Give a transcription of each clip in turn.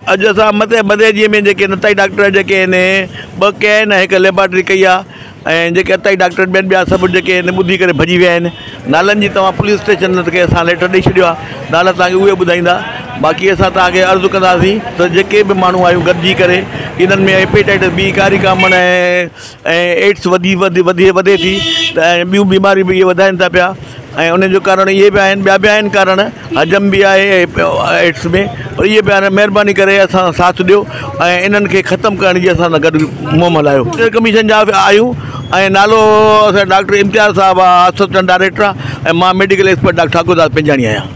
अॼु असां मदेजीअ में जेके नताई डॉक्टर जेके आहिनि ॿ कया आहिनि, हिकु लेबॉरेटरी कई आहे ऐं जेके अताई डॉक्टर ॿिया सभु जेके आहिनि ॿुधी करे भॼी विया आहिनि। नालनि जी तव्हां पुलिस स्टेशन ते असां लेटर ॾेई छॾियो आहे, नाला तव्हांखे उहे ॿुधाईंदा। बाक़ी असां तव्हांखे अर्ज़ु कंदासीं त जेके बि माण्हू आहियूं गॾिजी करे इन्हनि में हेपेटाइटिस बी, कारी कामण ऐं एड्स वधे थी त ॿियूं बीमारियूं बि इहे वधाइनि था पिया ऐं उन जो कारण इहे बि आहिनि, ॿिया आहिनि कारण, हजम बि आहे एड्स में। पर इहे बि हाणे महिरबानी करे असां साथ ॾियो ऐं इन्हनि खे ख़तमु करण जी असां सां गॾु मुंहुं मल्हायो। कमीशन जा आहियूं ऐं नालो असां डॉक्टर इम्तियाज़ साहब आहे, असिस्टेंट डायरेक्टर आहे, ऐं मां मेडिकल एक्सपर्ट डॉक्टर ठाकुरदास पंजाणी आहियां।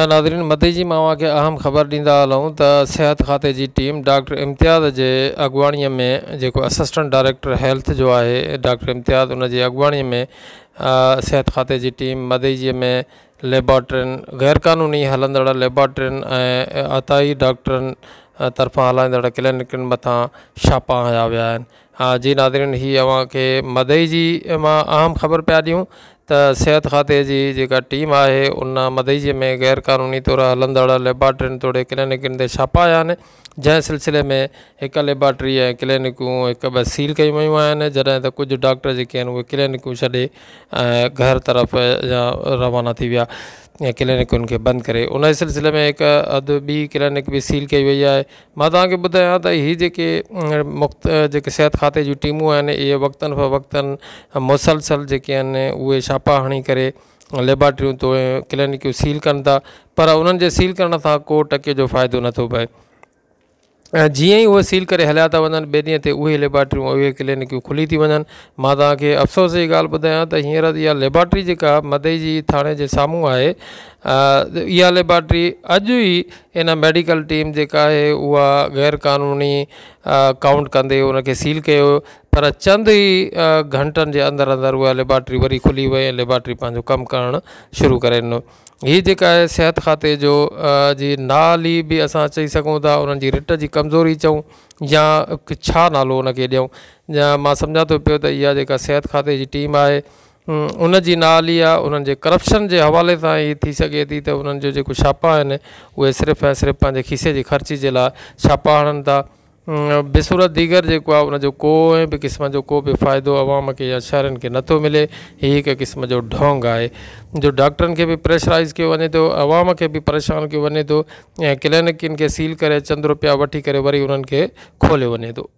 नाज़रीन, मदई मां खे अहम ख़बर ॾींदा हलूं त सिहत खाते जी टीम डॉक्टर इम्तियाज़ जे अॻुवाणीअ में जेको असिस्टेंट डायरेक्टर हेल्थ जो आहे डॉक्टर इम्तियाज़, उन जी अॻुवाणीअ में सिहत खाते जी टीम मदईअ में लेबॉरेटरियुनि, गैर क़ानूनी हलंदड़ लेबॉरेटरियुनि ऐं अताई डॉक्टरनि तरफ़ां हलाईंदड़ क्लिनिकनि मथां छापा हया विया आहिनि। जी नाज़रीन, हीअ अव्हांखे मदई जी मां अहम ख़बर पिया ॾियूं त सिहत खाते जी जेका टीम आहे उन मदईअ में गैर क़ानूनी तौरु हलंदड़ लेबॉरेटरियुनि तोड़े क्लिनिकनि ते छापा आया आहिनि, जंहिं सिलसिले में हिकु लेबॉरेटरी ऐं क्लिनिकूं हिकु ॿ सील कयूं वयूं आहिनि, जॾहिं त कुझु डॉक्टर जेके आहिनि उहे क्लिनिकूं छॾे घर तरफ़ या रवाना थी विया ऐं क्लिनिकुनि खे बंदि करे। उन सिलसिले में हिकु अधु ॿी क्लिनिक बि सील कई वई आहे। मां तव्हांखे ॿुधायां त हीअ जेके सिहत खाते जूं टीमूं आहिनि इहे वक़्तनि फ़वक़्तनि मुसलसल जेके आहिनि उहे छापा हणी करे लेबॉरेटरियूं तो क्लिनिकूं सील कनि था, पर उन्हनि जे सील करण सां को टके जो फ़ाइदो नथो पए। ऐं जीअं ई उहे सील करे हलिया था वञनि, ॿिए ॾींहं ते उहे लेबॉरेटरियूं उहे क्लिनिकूं खुली थी वञनि। मां तव्हांखे अफ़सोस जी ॻाल्हि ॿुधायां त हींअर इहा लेबॉरेटरी जेका मदई जी थाणे जे साम्हूं आहे, इहा लेबॉरेटरी अॼु ई इन मेडिकल टीम जेका आहे उहा गैर क़ानूनी काउंट कंदे उनखे सील कयो, पर चंद ई घंटनि जे अंदरि उहा लेबॉरेटरी वरी खुली वई ऐं लेबॉरेटरी पंहिंजो कमु करणु शुरू करे ॾिनो। हीअ जेका आहे सिहत खाते जो जी नाली बि असां चई सघूं था, उन्हनि जी रिट जी कमज़ोरी चऊं या छा नालो उनखे ॾियूं, या मां सम्झां थो पियो त इहा जेका सिहत खाते जी टीम आहे उन जी नाली आहे, उन्हनि जे करप्शन जे हवाले सां ई थी सघे थी त उन्हनि जो जेको छापा आहिनि उहे सिर्फ़ु ऐं सिर्फ़ु पंहिंजे खीसे जी ख़र्ची जे लाइ छापा हणनि था। बेसूरत दीगर जेको आहे उनजो कोई बि क़िस्म जो को बि फ़ाइदो अवाम खे या शहरनि खे नथो मिले। हीअ हिकु क़िस्म जो ढोंग आहे जो डॉक्टरनि खे बि प्रेशराइज़ कयो वञे थो, अवाम खे बि परेशान कयो वञे थो ऐं क्लिनिकनि खे सील करे चंद रुपया वठी करे वरी उन्हनि खे खोलियो वञे थो।